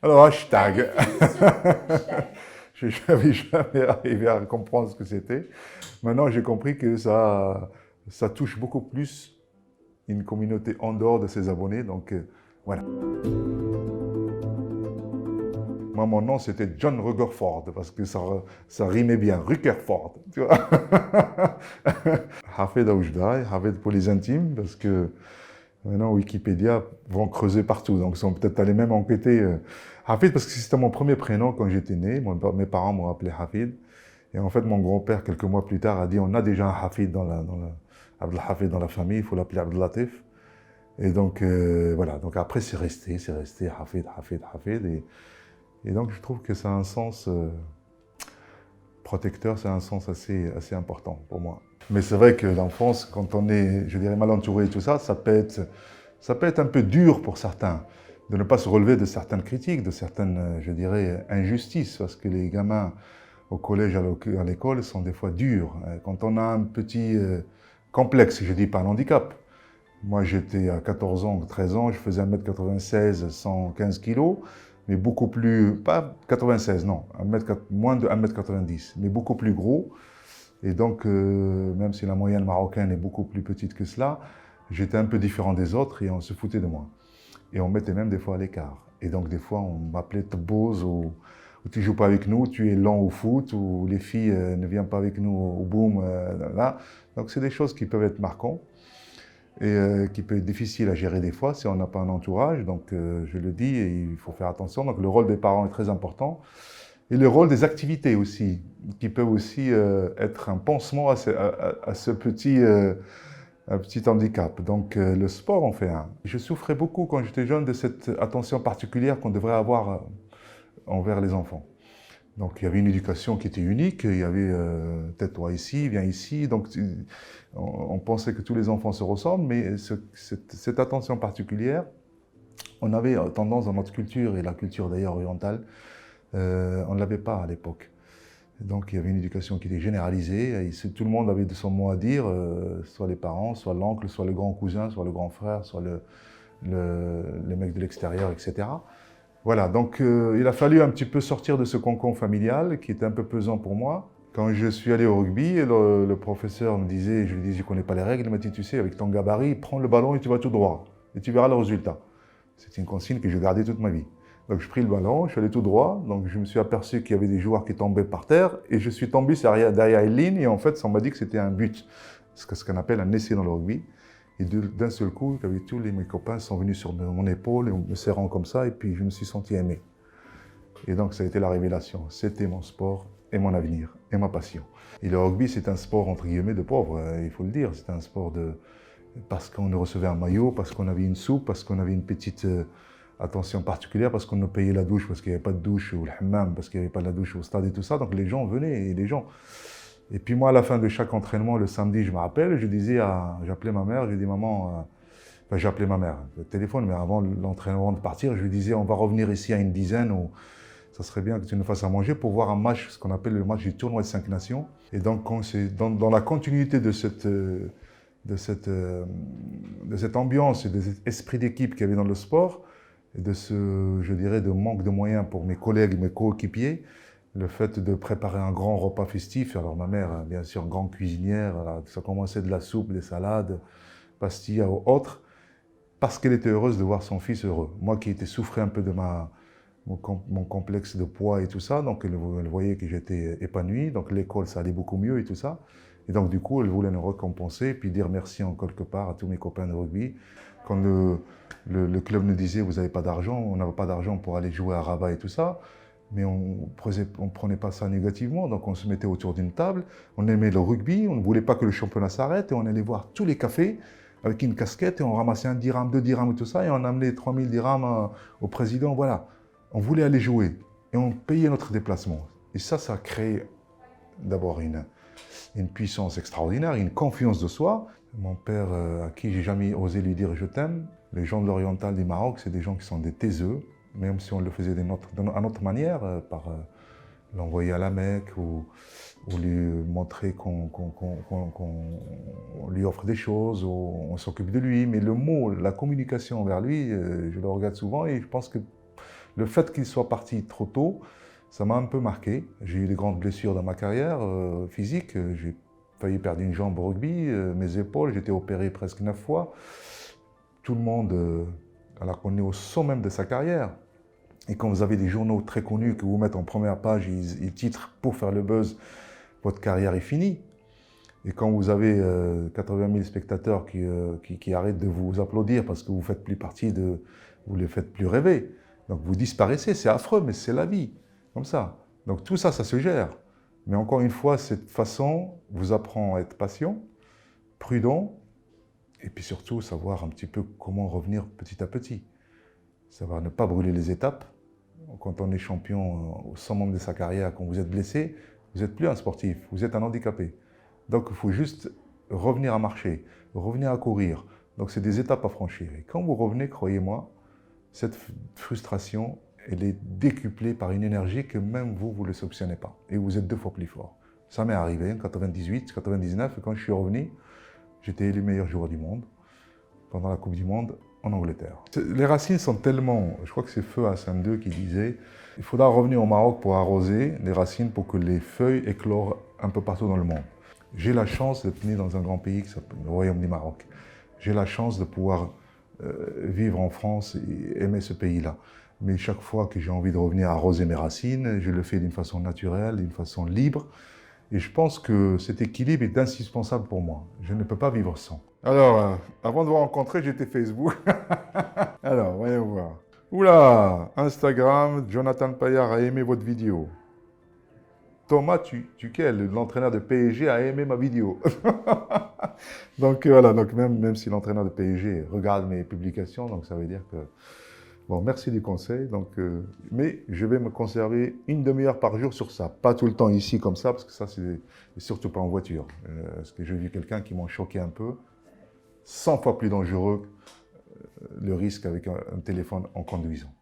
Alors, La hashtag. définition, hashtag. Je n'avais jamais arrivé à comprendre ce que c'était. Maintenant, j'ai compris que ça touche beaucoup plus une communauté en dehors de ses abonnés. Donc, voilà. Moi, mon nom, c'était John Rutherford, parce que ça rimait bien. Rutherford, tu vois. Hafed Aoujdaï, Hafed pour les intimes, parce que maintenant, Wikipédia vont creuser partout. Donc, ils sont peut-être allés même enquêter. Hafid, parce que c'était mon premier prénom quand j'étais né. Mes parents m'ont appelé Hafid. Et en fait, mon grand-père, quelques mois plus tard, a dit on a déjà un Hafid Abdel Hafid dans la famille, il faut l'appeler Abdel Latif. Et donc, voilà. Donc, après, c'est resté Hafid, Hafid, Hafid. Et donc, je trouve que ça a un sens protecteur, c'est un sens assez important pour moi. Mais c'est vrai que l'enfance, quand on est, je dirais, mal entouré et tout ça, ça peut être un peu dur pour certains de ne pas se relever de certaines critiques, de certaines, je dirais, injustices, parce que les gamins au collège, à l'école, sont des fois durs. Quand on a un petit complexe, je dis pas un handicap. Moi, j'étais à 14 ans, 13 ans, je faisais 1m96, 115 kilos, mais beaucoup plus, pas 96, non, moins de 1m90, mais beaucoup plus gros. Et donc, même si la moyenne marocaine est beaucoup plus petite que cela, j'étais un peu différent des autres et on se foutait de moi. Et on me mettait même des fois à l'écart. Et donc, des fois, on m'appelait Tbose ou tu joues pas avec nous, tu es lent au foot, ou les filles ne viennent pas avec nous au boom, là. Donc, c'est des choses qui peuvent être marquantes et qui peuvent être difficiles à gérer des fois si on n'a pas un entourage. Donc, je le dis, et il faut faire attention. Donc, le rôle des parents est très important. Et le rôle des activités aussi, qui peuvent aussi être un pansement à ce petit, un petit handicap. Donc le sport en fait un. Je souffrais beaucoup quand j'étais jeune de cette attention particulière qu'on devrait avoir envers les enfants. Donc il y avait une éducation qui était unique, il y avait tais-toi ici, viens ici. Donc on pensait que tous les enfants se ressemblent, mais cette attention particulière, on avait tendance dans notre culture, et la culture d'ailleurs orientale, on ne l'avait pas à l'époque. Donc il y avait une éducation qui était généralisée, et tout le monde avait de son mot à dire, soit les parents, soit l'oncle, soit le grand cousin, soit le grand frère, soit les mecs de l'extérieur, etc. Voilà, donc il a fallu un petit peu sortir de ce cocon familial qui était un peu pesant pour moi. Quand je suis allé au rugby, le professeur me disait, je lui disais, je ne connais pas les règles, il m'a dit, tu sais, avec ton gabarit, prends le ballon et tu vas tout droit, et tu verras le résultat. C'est une consigne que je gardais toute ma vie. Donc je pris le ballon, je suis allé tout droit, donc je me suis aperçu qu'il y avait des joueurs qui tombaient par terre, et je suis tombé derrière une ligne, et en fait, ça m'a dit que c'était un but, ce qu'on appelle un essai dans le rugby. Et d'un seul coup, tous mes copains sont venus sur mon épaule, et me serrant comme ça, et puis je me suis senti aimé. Et donc ça a été la révélation. C'était mon sport et mon avenir et ma passion. Et le rugby, c'est un sport entre guillemets de pauvre, il faut le dire. C'est un sport parce qu'on recevait un maillot, parce qu'on avait une soupe, parce qu'on avait une petite attention particulière, parce qu'on nous payait la douche, parce qu'il n'y avait pas de douche, ou le hammam, parce qu'il n'y avait pas de douche au stade et tout ça. Donc les gens venaient, et les gens. Et puis moi, à la fin de chaque entraînement, le samedi, je me rappelle, j'appelais ma mère, je dis maman, enfin j'appelais ma mère, le téléphone, mais avant l'entraînement de partir, je lui disais on va revenir ici à une dizaine, ou ça serait bien que tu nous fasses à manger pour voir un match, ce qu'on appelle le match du tournoi de 5 nations. Et donc, c'est dans la continuité de cette ambiance et de cet esprit d'équipe qu'il y avait dans le sport, et de je dirais, de manque de moyens pour mes collègues, mes coéquipiers, le fait de préparer un grand repas festif. Alors ma mère, bien sûr, grande cuisinière, ça commençait de la soupe, des salades, pastilles ou autres, parce qu'elle était heureuse de voir son fils heureux. Moi qui étais souffré un peu de mon complexe de poids et tout ça, donc elle voyait que j'étais épanoui, donc l'école ça allait beaucoup mieux et tout ça. Et donc du coup, elle voulait nous récompenser, puis dire merci en quelque part à tous mes copains de rugby. Quand le club nous disait, vous n'avez pas d'argent, on n'avait pas d'argent pour aller jouer à Rabat et tout ça, mais on ne prenait pas ça négativement, donc on se mettait autour d'une table, on aimait le rugby, on ne voulait pas que le championnat s'arrête, et on allait voir tous les cafés avec une casquette, et on ramassait 1 dirham, 2 dirhams et tout ça, et on amenait 3000 dirhams au président, voilà. On voulait aller jouer, et on payait notre déplacement. Et ça a créé d'abord une puissance extraordinaire, une confiance de soi. Mon père, à qui j'ai jamais osé lui dire je t'aime, les gens de l'oriental du Maroc, c'est des gens qui sont des taiseux, même si on le faisait à notre manière, par l'envoyer à la Mecque, ou lui montrer qu'on lui offre des choses, ou on s'occupe de lui. Mais le mot, la communication vers lui, je le regarde souvent, et je pense que Le fait qu'il soit parti trop tôt, ça m'a un peu marqué. J'ai eu des grandes blessures dans ma carrière physique. J'ai failli perdre une jambe au rugby, mes épaules, j'ai été opéré presque 9 fois. Tout le monde, alors qu'on est au sommet même de sa carrière. Et quand vous avez des journaux très connus que vous mettent en première page, ils titrent pour faire le buzz, votre carrière est finie. Et quand vous avez 80 000 spectateurs qui arrêtent de vous applaudir parce que vous ne faites plus partie de... Vous ne les faites plus rêver. Donc vous disparaissez, c'est affreux, mais c'est la vie. Comme ça. Donc tout ça, ça se gère. Mais encore une fois, cette façon vous apprend à être patient, prudent, et puis surtout savoir un petit peu comment revenir petit à petit. Savoir ne pas brûler les étapes. Quand on est champion au summum de sa carrière, quand vous êtes blessé, vous n'êtes plus un sportif, vous êtes un handicapé. Donc il faut juste revenir à marcher, revenir à courir. Donc c'est des étapes à franchir. Et quand vous revenez, croyez-moi, cette frustration, elle est décuplée par une énergie que même vous, vous ne le soupçonnez pas. Et vous êtes 2 fois plus fort. Ça m'est arrivé en 98, 99, et quand je suis revenu, j'étais élu meilleur joueur du monde pendant la Coupe du Monde en Angleterre. Les racines sont tellement... Je crois que c'est Feu Hassan II qui disait « Il faudra revenir au Maroc pour arroser les racines pour que les feuilles éclorent un peu partout dans le monde. » J'ai la chance d'être né dans un grand pays qui s'appelle le Royaume du Maroc. J'ai la chance de pouvoir vivre en France et aimer ce pays-là. Mais chaque fois que j'ai envie de revenir arroser mes racines, je le fais d'une façon naturelle, d'une façon libre. Et je pense que cet équilibre est indispensable pour moi. Je ne peux pas vivre sans. Alors, avant de vous rencontrer, j'étais Facebook. Alors, voyons voir. Oula, Instagram, Jonathan Paillard a aimé votre vidéo. Thomas Tuchel, l'entraîneur de PSG, a aimé ma vidéo. Donc voilà, donc même si l'entraîneur de PSG regarde mes publications, donc ça veut dire que... Bon, merci du conseil, donc, mais je vais me conserver une demi-heure par jour sur ça. Pas tout le temps ici comme ça, parce que ça, c'est surtout pas en voiture. Parce que j'ai vu quelqu'un qui m'a choqué un peu. 100 fois plus dangereux le risque avec un téléphone en conduisant.